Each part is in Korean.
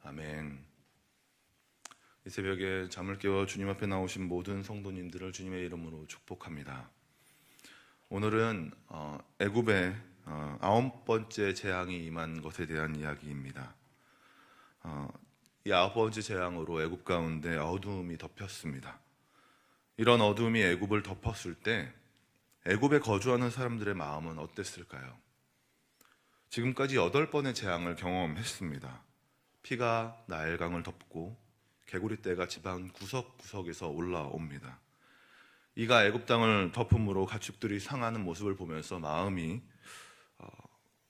아멘. 이 새벽에 잠을 깨워 주님 앞에 나오신 모든 성도님들을 주님의 이름으로 축복합니다. 오늘은 애굽의 9번째 재앙이 임한 것에 대한 이야기입니다. 이 9번째 재앙으로 애굽 가운데 어두움이 덮였습니다. 이런 어두움이 애굽을 덮었을 때 애굽에 거주하는 사람들의 마음은 어땠을까요? 지금까지 8번의 재앙을 경험했습니다. 피가 나일강을 덮고 개구리떼가 집안 구석구석에서 올라옵니다. 이가 애굽 땅을 덮음으로 가축들이 상하는 모습을 보면서 마음이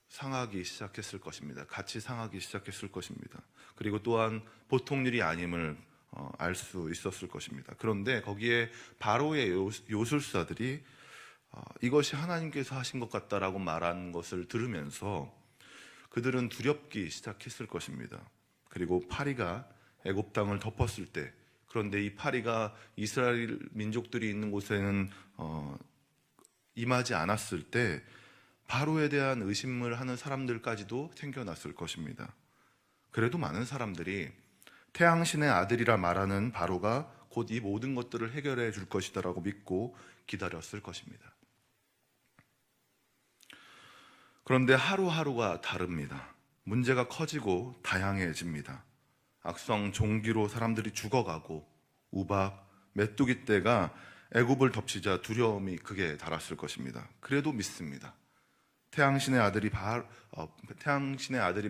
상하기 시작했을 것입니다. 같이 상하기 시작했을 것입니다. 그리고 또한 보통 일이 아님을 알 수 있었을 것입니다. 그런데 거기에 바로의 요술사들이 이것이 하나님께서 하신 것 같다라고 말한 것을 들으면서 그들은 두렵기 시작했을 것입니다. 그리고 파리가 애굽 땅을 덮었을 때, 그런데 이 파리가 이스라엘 민족들이 있는 곳에는 임하지 않았을 때 바로에 대한 의심을 하는 사람들까지도 생겨났을 것입니다. 그래도 많은 사람들이 태양신의 아들이라 말하는 바로가 곧 이 모든 것들을 해결해 줄 것이다라고 믿고 기다렸을 것입니다. 그런데 하루하루가 다릅니다. 문제가 커지고 다양해집니다. 악성 종기로 사람들이 죽어가고 우박, 메뚜기 떼가 애굽을 덮치자 두려움이 극에 달았을 것입니다. 그래도 믿습니다. 태양신의 아들인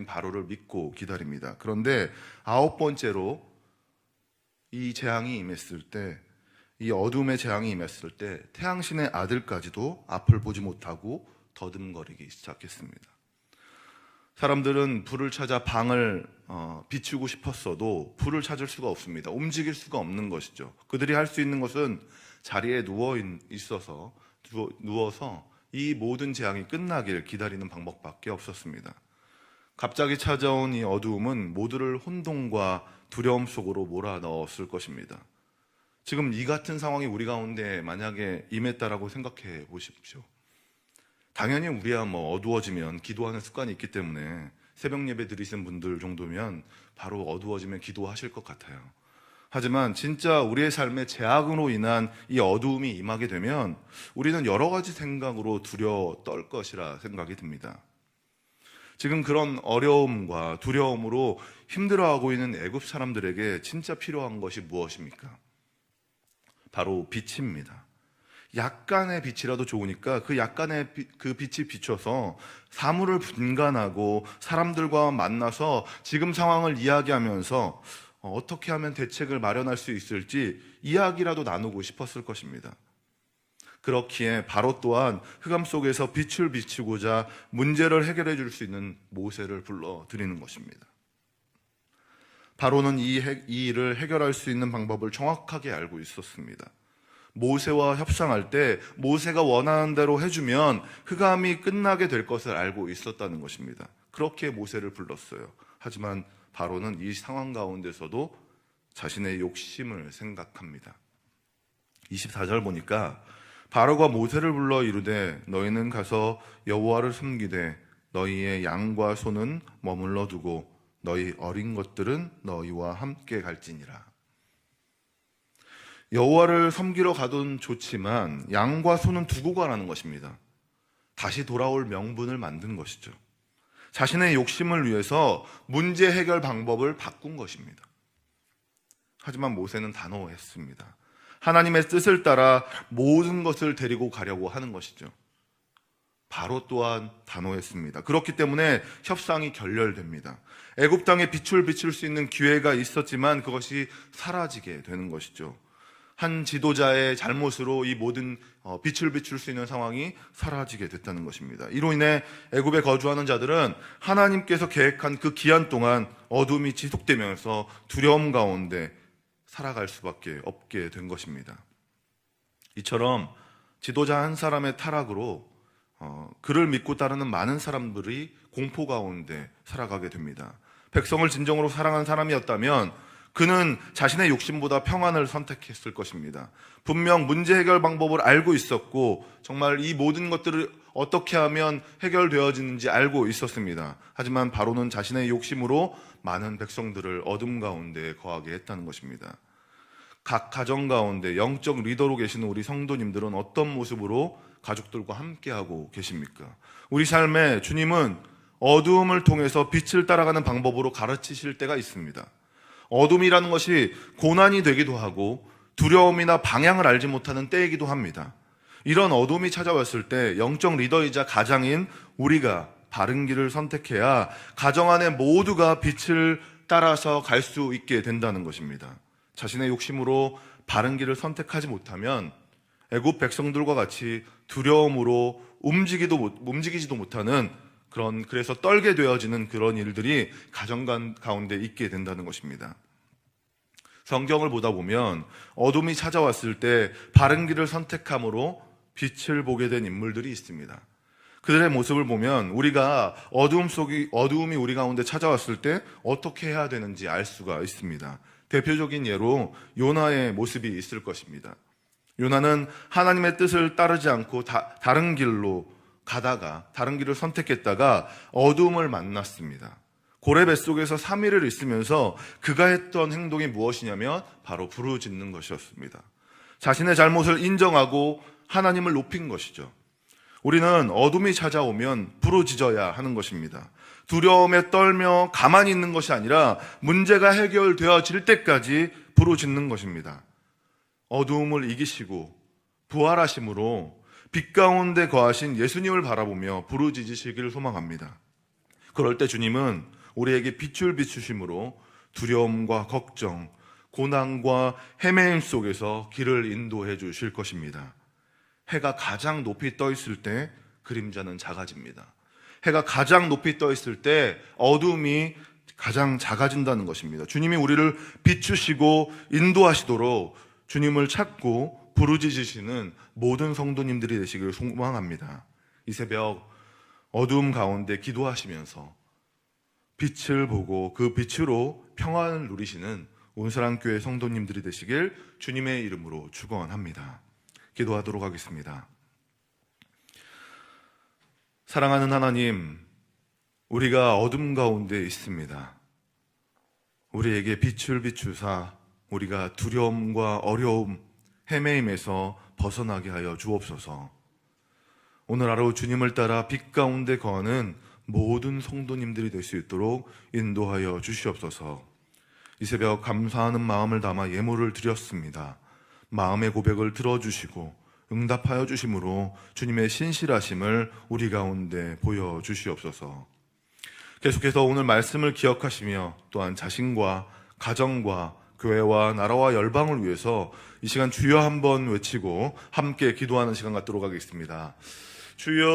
바로를 믿고 기다립니다. 그런데 9번째로 이 재앙이 임했을 때, 이 어둠의 재앙이 임했을 때 태양신의 아들까지도 앞을 보지 못하고 더듬거리기 시작했습니다. 사람들은 불을 찾아 방을 비추고 싶었어도 불을 찾을 수가 없습니다. 움직일 수가 없는 것이죠. 그들이 할 수 있는 것은 자리에 누워서 이 모든 재앙이 끝나길 기다리는 방법밖에 없었습니다. 갑자기 찾아온 이 어두움은 모두를 혼돈과 두려움 속으로 몰아넣었을 것입니다. 지금 이 같은 상황이 우리 가운데 만약에 임했다라고 생각해 보십시오. 당연히 우리야 어두워지면 기도하는 습관이 있기 때문에 새벽 예배 드리신 분들 정도면 바로 어두워지면 기도하실 것 같아요. 하지만 진짜 우리의 삶에 죄악으로 인한 이 어두움이 임하게 되면 우리는 여러 가지 생각으로 두려워 떨 것이라 생각이 듭니다. 지금 그런 어려움과 두려움으로 힘들어하고 있는 애굽 사람들에게 진짜 필요한 것이 무엇입니까? 바로 빛입니다. 약간의 빛이라도 좋으니까 그 약간의 그 빛이 비춰서 사물을 분간하고 사람들과 만나서 지금 상황을 이야기하면서 어떻게 하면 대책을 마련할 수 있을지 이야기라도 나누고 싶었을 것입니다. 그렇기에 바로 또한 흑암 속에서 빛을 비추고자 문제를 해결해 줄 수 있는 모세를 불러드리는 것입니다. 바로는 이 일을 해결할 수 있는 방법을 정확하게 알고 있었습니다. 모세와 협상할 때 모세가 원하는 대로 해주면 흑암이 끝나게 될 것을 알고 있었다는 것입니다. 그렇게 모세를 불렀어요. 하지만 바로는 이 상황 가운데서도 자신의 욕심을 생각합니다. 24절 보니까 바로가 모세를 불러 이르되 너희는 가서 여호와를 섬기되 너희의 양과 소는 머물러 두고 너희 어린 것들은 너희와 함께 갈지니라. 여호와를 섬기러 가든 좋지만 양과 소는 두고 가라는 것입니다. 다시 돌아올 명분을 만든 것이죠. 자신의 욕심을 위해서 문제 해결 방법을 바꾼 것입니다. 하지만 모세는 단호했습니다. 하나님의 뜻을 따라 모든 것을 데리고 가려고 하는 것이죠. 바로 또한 단호했습니다. 그렇기 때문에 협상이 결렬됩니다. 애굽 땅에 빛을 비출 수 있는 기회가 있었지만 그것이 사라지게 되는 것이죠. 한 지도자의 잘못으로 이 모든 빛을 비출 수 있는 상황이 사라지게 됐다는 것입니다. 이로 인해 애굽에 거주하는 자들은 하나님께서 계획한 그 기한 동안 어둠이 지속되면서 두려움 가운데 살아갈 수밖에 없게 된 것입니다. 이처럼 지도자 한 사람의 타락으로 그를 믿고 따르는 많은 사람들이 공포 가운데 살아가게 됩니다. 백성을 진정으로 사랑한 사람이었다면 그는 자신의 욕심보다 평안을 선택했을 것입니다. 분명 문제 해결 방법을 알고 있었고 정말 이 모든 것들을 어떻게 하면 해결되어지는지 알고 있었습니다. 하지만 바로는 자신의 욕심으로 많은 백성들을 어둠 가운데 거하게 했다는 것입니다. 각 가정 가운데 영적 리더로 계시는 우리 성도님들은 어떤 모습으로 가족들과 함께하고 계십니까? 우리 삶에 주님은 어두움을 통해서 빛을 따라가는 방법으로 가르치실 때가 있습니다. 어둠이라는 것이 고난이 되기도 하고 두려움이나 방향을 알지 못하는 때이기도 합니다. 이런 어둠이 찾아왔을 때 영적 리더이자 가장인 우리가 바른 길을 선택해야 가정 안에 모두가 빛을 따라서 갈 수 있게 된다는 것입니다. 자신의 욕심으로 바른 길을 선택하지 못하면 애굽 백성들과 같이 두려움으로 움직이지도 못하는 그래서 떨게 되어지는 그런 일들이 가정 가운데 있게 된다는 것입니다. 성경을 보다 보면 어둠이 찾아왔을 때 바른 길을 선택함으로 빛을 보게 된 인물들이 있습니다. 그들의 모습을 보면 우리가 어두움이 우리 가운데 찾아왔을 때 어떻게 해야 되는지 알 수가 있습니다. 대표적인 예로 요나의 모습이 있을 것입니다. 요나는 하나님의 뜻을 따르지 않고 다른 길로 가다가 다른 길을 선택했다가 어둠을 만났습니다. 고래 뱃속에서 3일을 있으면서 그가 했던 행동이 무엇이냐면 바로 부르짖는 것이었습니다. 자신의 잘못을 인정하고 하나님을 높인 것이죠. 우리는 어둠이 찾아오면 부르짖어야 하는 것입니다. 두려움에 떨며 가만히 있는 것이 아니라 문제가 해결되어질 때까지 부르짖는 것입니다. 어두움을 이기시고 부활하심으로 빛 가운데 거하신 예수님을 바라보며 부르짖으시기를 소망합니다. 그럴 때 주님은 우리에게 빛을 비추심으로 두려움과 걱정, 고난과 헤매임 속에서 길을 인도해 주실 것입니다. 해가 가장 높이 떠 있을 때 그림자는 작아집니다. 해가 가장 높이 떠 있을 때 어둠이 가장 작아진다는 것입니다. 주님이 우리를 비추시고 인도하시도록 주님을 찾고 부르짖으시는 모든 성도님들이 되시기를 소망합니다. 이 새벽 어둠 가운데 기도하시면서 빛을 보고 그 빛으로 평안을 누리시는 온사랑교회 성도님들이 되시길 주님의 이름으로 축원합니다. 기도하도록 하겠습니다. 사랑하는 하나님, 우리가 어둠 가운데 있습니다. 우리에게 빛을 비추사 우리가 두려움과 어려움, 헤매임에서 벗어나게 하여 주옵소서. 오늘 하루 주님을 따라 빛 가운데 거하는 모든 성도님들이 될 수 있도록 인도하여 주시옵소서. 이 새벽 감사하는 마음을 담아 예물을 드렸습니다. 마음의 고백을 들어주시고 응답하여 주심으로 주님의 신실하심을 우리 가운데 보여주시옵소서. 계속해서 오늘 말씀을 기억하시며 또한 자신과 가정과 교회와 나라와 열방을 위해서 이 시간 주여 한번 외치고 함께 기도하는 시간 갖도록 하겠습니다. 주여